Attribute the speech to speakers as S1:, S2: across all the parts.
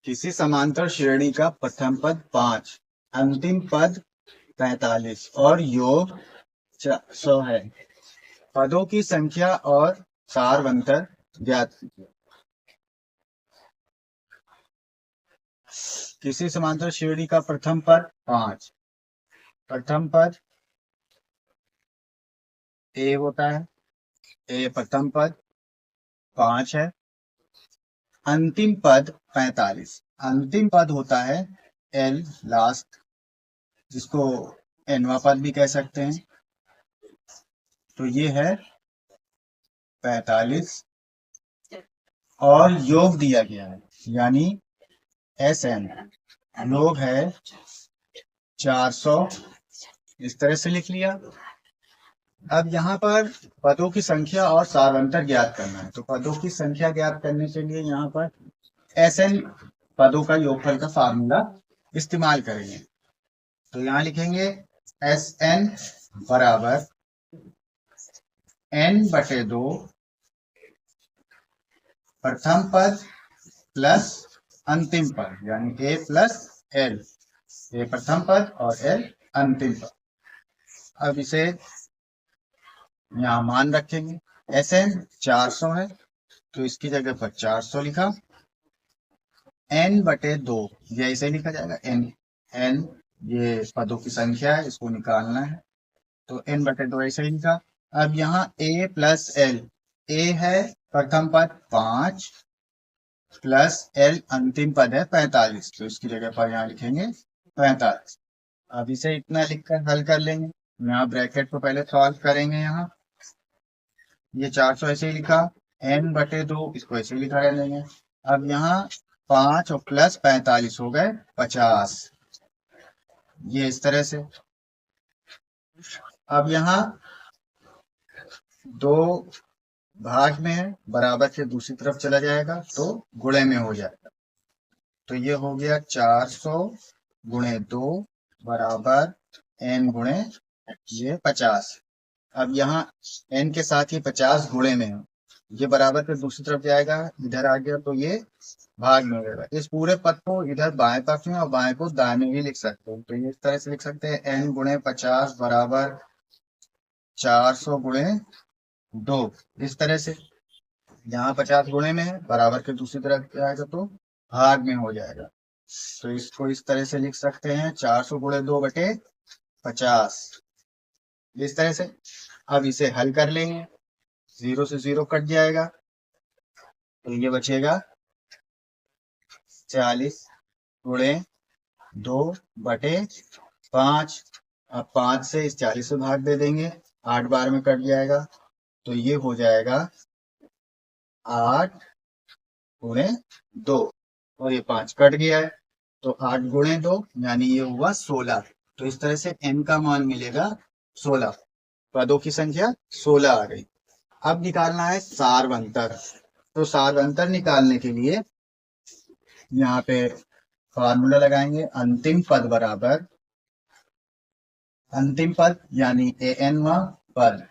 S1: किसी समांतर श्रेणी का प्रथम पद 5, अंतिम पद 45 और योग 100 है। पदों की संख्या और सारवंतर ज्ञात कीजिए। किसी समांतर श्रेणी का प्रथम पद 5, प्रथम पद ए होता है, ए प्रथम पद 5 है। अंतिम पद 45, अंतिम पद होता है एल लास्ट, जिसको एनवा पद भी कह सकते हैं। तो ये है 45 और योग दिया गया है, यानी एस एन योग है 400, इस तरह से लिख लिया। अब यहाँ पर पदों की संख्या और सारवंतर ज्ञात करना है। तो पदों की संख्या ज्ञात करने के लिए यहाँ पर एस एन पदों का योगफल का फार्मूला इस्तेमाल करेंगे। तो यहाँ लिखेंगे एस एन बराबर n बटे 2 प्रथम पद प्लस अंतिम पद, यानी a प्लस एल, ए प्रथम पद और एल अंतिम पद। अब इसे यहाँ मान रखेंगे। एस एन 400 है, तो इसकी जगह पर 400 लिखा। n बटे 2 ये ऐसे लिखा जाएगा, n ये पदों की संख्या है, इसको निकालना है, तो n बटे 2 ऐसे ही लिखा। अब यहाँ a प्लस एल, a है प्रथम पद 5 प्लस एल अंतिम पद है 45, तो इसकी जगह पर यहाँ लिखेंगे 45। अब इसे इतना लिखकर हल कर लेंगे। यहाँ ब्रैकेट को पहले सॉल्व करेंगे। यहाँ ये 400 ऐसे ही लिखा, n बटे 2 इसको ऐसे ही लिखा रहने देंगे। अब यहाँ 5 और प्लस 45 हो गए 50, ये इस तरह से। अब यहाँ 2 भाग में है, बराबर से दूसरी तरफ चला जाएगा तो गुणे में हो जाएगा। तो ये हो गया 400 गुणे 2 बराबर n गुणे ये 50। अब यहाँ n के साथ ही 50 गुणे में है, ये बराबर के दूसरी तरफ जाएगा, इधर आ गया तो ये भाग में हो जाएगा। इस पूरे पद को इधर बाएं पक्ष में और बाएं को दाएं में भी लिख सकते हो। तो ये इस तरह से लिख सकते हैं n गुणे 50 बराबर 400 गुणे 2, इस तरह से। यहाँ 50 गुणे में है, बराबर के दूसरी तरफ जाएगा तो भाग में हो जाएगा। तो इसको इस तरह से लिख सकते हैं 400 गुणे 2 बटे 50, इस तरह से। अब इसे हल कर लेंगे, 0 से 0 कट जाएगा, तो ये बचेगा 40 गुणे 2 बटे 5। अब 5 से इस 40 से भाग दे देंगे, 8 बार में कट जाएगा, तो ये हो जाएगा 8 गुणे 2 और ये 5 कट गया है, तो 8 गुणे 2 यानी ये हुआ 16। तो इस तरह से n का मान मिलेगा 16, पदों की संख्या 16 आ गई। अब निकालना है सारवंतर। तो सारवंतर निकालने के लिए यहाँ पे फार्मूला लगाएंगे, अंतिम पद बराबर अंतिम पद यानी एनवा पद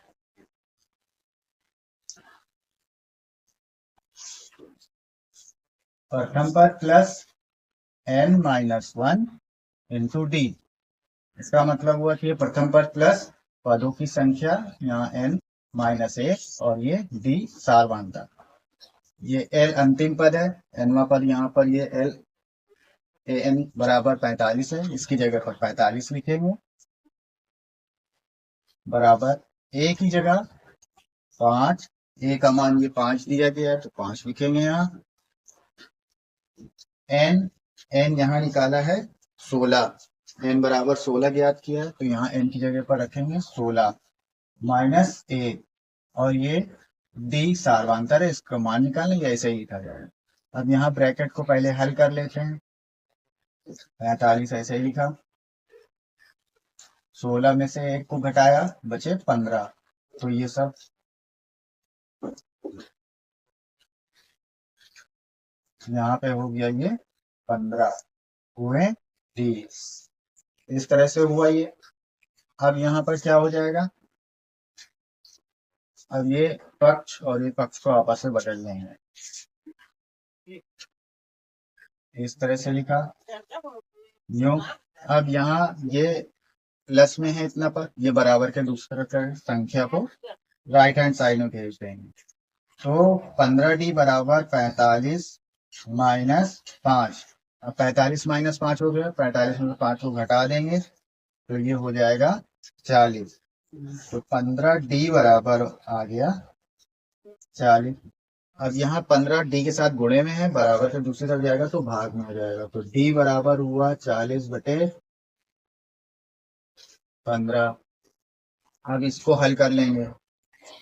S1: प्रथम पद plus n minus 1 into D. इसका मतलब हुआ कि ये प्रथम पद प्लस पदों की संख्या, यहाँ n माइनस 1 और ये d सारवंतर। ये l अंतिम पद है, nवा पद यहाँ पर ये l an बराबर 45 है, इसकी जगह पर 45 लिखेंगे, बराबर a की जगह 5, a का मान ये 5 दिया गया है तो 5 लिखेंगे। यहाँ n यहाँ निकाला है 16, n बराबर 16 ज्ञात किया है, तो यहाँ n की जगह पर रखेंगे 16 माइनस 1 और ये d सारवांतर है, इसका मान निकालेंगे, ऐसे ही लिखा जाएगा। अब यहाँ ब्रैकेट को पहले हल कर लेते हैं, 45 ऐसे ही लिखा, 16 में से 1 को घटाया बचे 15, तो ये सब यहाँ पे हो गया ये 15 गुणे 30, इस तरह से हुआ ये। अब यहाँ पर क्या हो जाएगा, अब ये पक्ष और ये पक्ष को आपस में बदल लेंगे, इस तरह से लिखा यूं। अब यहाँ ये प्लस में है इतना पर, ये बराबर के दूसरे संख्या को राइट हैंड साइड में भेज देंगे। तो 15D बराबर 45 माइनस 5। अब 45 माइनस 5 हो गया, 45 में 5 को घटा देंगे तो ये हो जाएगा 40। तो 15D बराबर आ गया 40। अब यहाँ 15D के साथ गुणे में है, बराबर से दूसरी तरफ जाएगा तो भाग में हो जाएगा। तो D बराबर हुआ 40/15। अब इसको हल कर लेंगे।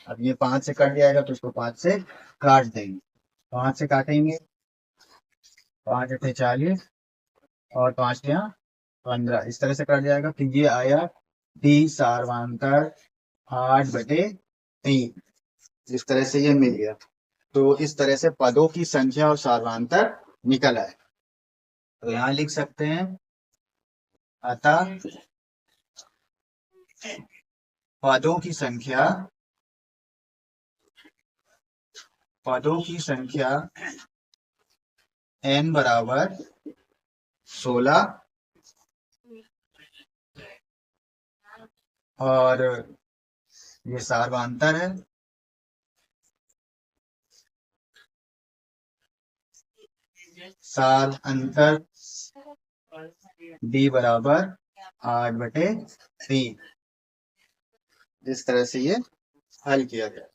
S1: अब ये 5 से कट जाएगा तो इसको 5 से काट देंगे। 5 से काटेंगे, 5 अठे 40 और 5 यहाँ 15, इस तरह से कट जाएगा। तो ये आया D सार्वांतर 8/3। इस तरह से ये मिल गया। तो इस तरह से पदों की संख्या और सार्वांतर निकल आए। तो यहाँ लिख सकते हैं, अतः पदों की संख्या n बराबर 16 और ये सार्वांतर है। सार अंतर D बराबर 8/3। इस तरह से ये हल किया गया।